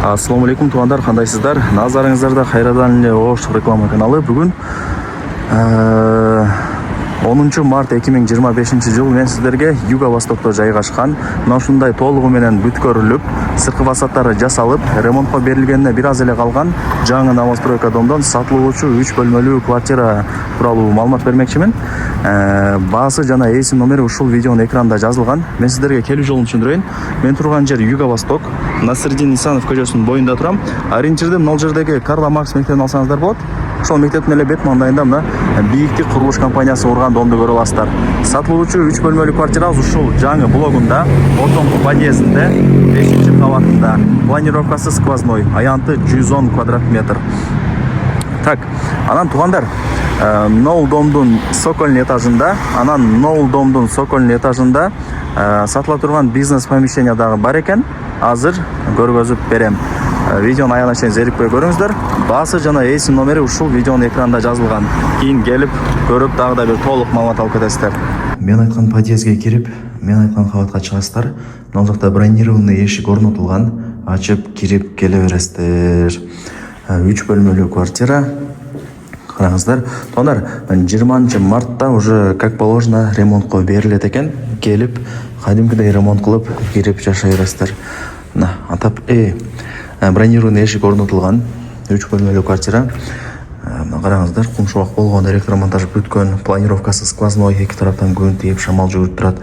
Ассаламу алейкум туғандар, қандайсыздар? Назарыңыздарда Қайрадан эле Ош реклама каналы. Бүгін 10 март 2025 жыл мен сіздерге Юго-Востокто жайгашкан ушундай толугу менен бүткөрүлүп, сырткы фасадтары жасалып, ремонтко берилгенине бир аз эле калган жаңы новостройка домдон сатылуучу 3 бөлмөлүү квартира тууралуу маалымат бермекчимин. Баасы жана ээси номери ушул видеонун экранында жазылган. Мен сиздерге келүү жолун түшүндүрөйүн. Мен турган жер Юго-Восток, Насырдин Исанов көчөсүнүн боюнда турам. Ориентирди могул жердеги Карла Маркс мектебин алсаңыздар болот. Ошол мектептин эле бет маңдайында мына Бийиктик курулуш компаниясы урган домду көрүп аласыздар. Сатылуучу 3 бөлмөлүү квартирабыз ушул жаңы блогунда, ортоңку подъездинде, 5-кабатында. Планировкасы сквозной, аянты 110 квадрат метр. Так, анан тугандар, Ноул домдун сокольный этажында, сатыла турган бизнес помещение дагы бар экен. Азыр көргөзүп берем. Видеону аягына чейин зерикпей көрүңүздөр. Баасы жана ээси номери ушул видеонун экранында жазылган. Кийин келип көрүп дагы да бир толук маалымат алып кетесиздер. Мен айткан подъездге кирип, мен айткан кабатка чыгасыздар. Мына жакта бронированный эшик орнотулган. Ачып кирип келе бересиздер. 3 бөлмөлүү квартира. Караңыздар. Тондар 20 мартта уже как положено ремонтко берилет экен. Келип, кадимкидей ремонт кылып, кирип жашай бересиздер. Мына атап бронированный эшик орнотулган 3 бөлмөлүү квартира. Караңыздар, кумшубак болгон, электромонтаж бүткөн, планировкасы сквозной, эки тараптан күн тийип, шамал жүрүп турат.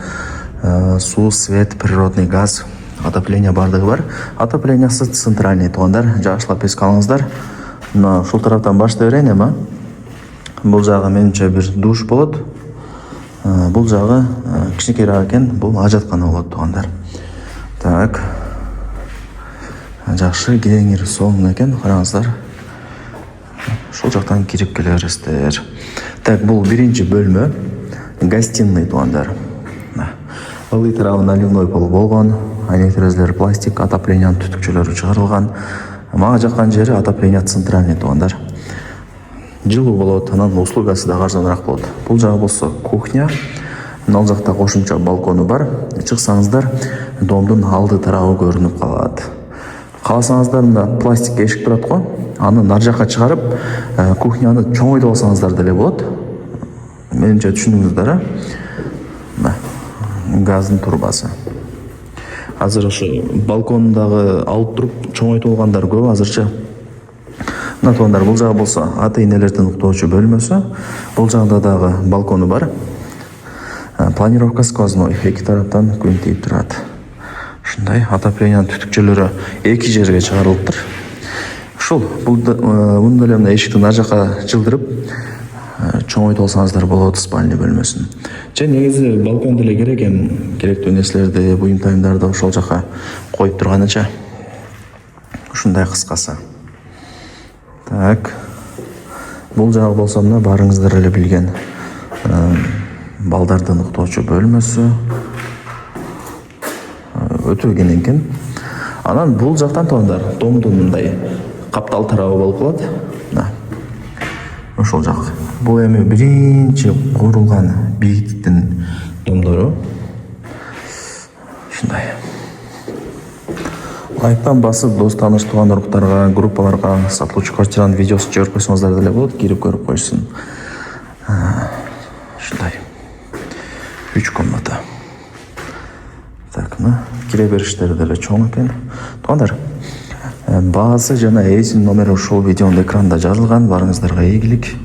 Суу, свет, природный газ, отопление бардыгы бар. Отоплениясы центральный тугандар, жакшылап эске алыңыздар. Мына ушул тараптан баштай берейин эми. Бул жагы менимче бир душ болот. Бул жагы кичинекейраак экен, бул ажаткана болот тугандар. Так. Жакшы кеңири сонун экен, караңыздар. Ушул жактан кирип келе бересиздер. Так, бул биринчи бөлмө, гостиный тугандар. Ылдый тарабы наливной пол болгон, айнек терезелер пластик, отоплениянын түтүкчөлөрү чыгарылган. Мага жаккан жери отопление центральный тугандар. Жылуу болот, анан услугасы да арзаныраак болот. Бул жагы болсо кухня. Мына жакта кошумча балкону бар. Чыксаңыздар, домдун алды тарабы көрүнүп калат. Кааласаңыздар, мына пластик эшик турат го. Аны нар жакка чыгарып, кухняны чоңойтуп алсаңыздар деле болот. Менимче түшүндүңүздөр, Мына газдын турбасы. Азыр ошо балкондагы алып туруп чоңойтулгандар көп азырча. Мына тугандар, бул жагы болсо ата-энелердин уктоочу бөлмөсү. Бул жагда дагы балкону бар. Планировка сквозной, эки тараптан күн тийип турат. Ушундай отоплениянын түтүкчөлөрү эки жерге чыгарылыптыр. Ушул муну деле мына эшикти нар жакка жылдырып чоңойтуп алсаңыздар болот спальный бөлмөсүн. Же негизи балкон деле керек эми, керектүү нерселерди, буюм тайымдарды ошол жака коюп турганыча. Ушундай кыскасы. Так. Бул жагы болсо мына барыңыздар эле билген балдардын уктоочу бөлмөсү. Өтө кең экен. Анан бул жактан тугандар, домдун мындай каптал тарабы болуп калат. Мына. Ошол жак. Бул эми биринчи курулган бийиктиктин домдору. Ушундай. Лайктан басып, дос тааныш туугандарга, группаларга сатылуучу квартиранын видеосун жиберип койсоңуздар деле болот, кирип көрүп коюшсун. Ушундай. 3 комната. Так, мына кире бериштери деле чоң экен. Туугандар, баасы жана ээси номери ушул видеонун экранында жазылган. Барыңыздарга ийгилик.